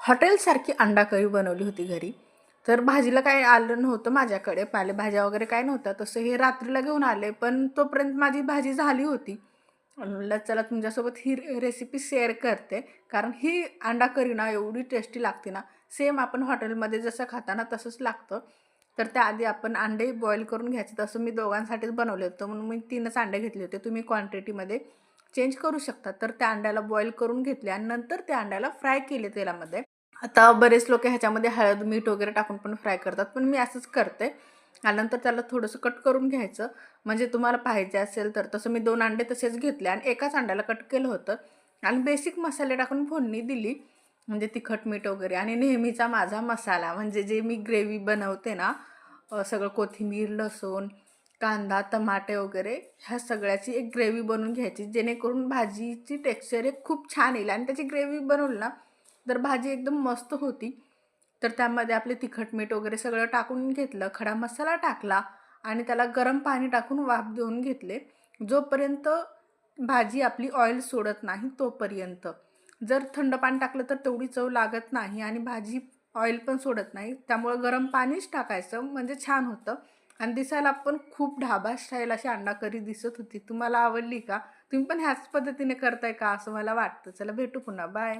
हॉटेलसारखी अंडा करी बनवली होती घरी. तर भाजीला काय आलं नव्हतं माझ्याकडे, पालेभाज्या वगैरे काय नव्हत्या. तसं हे रात्रीला घेऊन आले, पण तोपर्यंत माझी भाजी झाली होती. म्हणलं चला तुमच्यासोबत ही रेसिपी शेअर करते. कारण ही अंडा करी ना एवढी टेस्टी लागते ना, सेम आपण हॉटेलमध्ये जसं खाताना तसंच लागतं. तर त्याआधी आपण अंडे बॉईल करून घ्यायचे. तसं मी दोघांसाठीच बनवले होतं म्हणून मी 3च अंडे घेतले होते. तुम्ही क्वांटिटीमध्ये चेंज करू शकता. तर त्या अंड्याला बॉईल करून घेतले आणि नंतर त्या अंड्याला फ्राय केले तेलामध्ये. आता बरेच लोक ह्याच्यामध्ये हळद, मीठ वगैरे टाकून पण फ्राय करतात, पण मी असंच करते. आणि नंतर त्याला थोडंसं कट करून घ्यायचं. म्हणजे तुम्हाला पाहिजे असेल तर. तसं मी 2 अंडे तसेच घेतले आणि एकाच अंड्याला कट केलं होतं आणि बेसिक मसाले टाकून फोडणी दिली. म्हणजे तिखट, मीठ वगैरे आणि नेहमीचा माझा मसाला म्हणजे जे मी ग्रेव्ही बनवते ना, सगळं कोथिंबीर, लसूण, कांदा, टमाटे वगैरे ह्या सगळ्याची एक ग्रेव्ही बनवून घ्यायची, जेणेकरून भाजीची टेक्स्चर एक खूप छान येईल आणि त्याची ग्रेव्ही बनवली ना तर भाजी एकदम मस्त होती. तर त्यामध्ये आपले तिखट, मीठ वगैरे सगळं टाकून घेतलं, खडा मसाला टाकला आणि त्याला गरम पाणी टाकून वाफ देऊन घेतले. जोपर्यंत भाजी आपली ऑइल सोडत नाही तोपर्यंत. जर थंड पाणी टाकलं तर तेवढी चव लागत नाही आणि भाजी ऑइल पण सोडत नाही. त्यामुळं गरम पाणीच टाकायचं म्हणजे छान होतं आणि दिसायला पण खूप ढाबा स्टाईल अशी अंडा करी दिसत होती. तुम्हाला आवडली का? तुम्ही पण ह्याच पद्धतीने करताय का असं मला वाटतं. चला भेटू पुन्हा. बाय.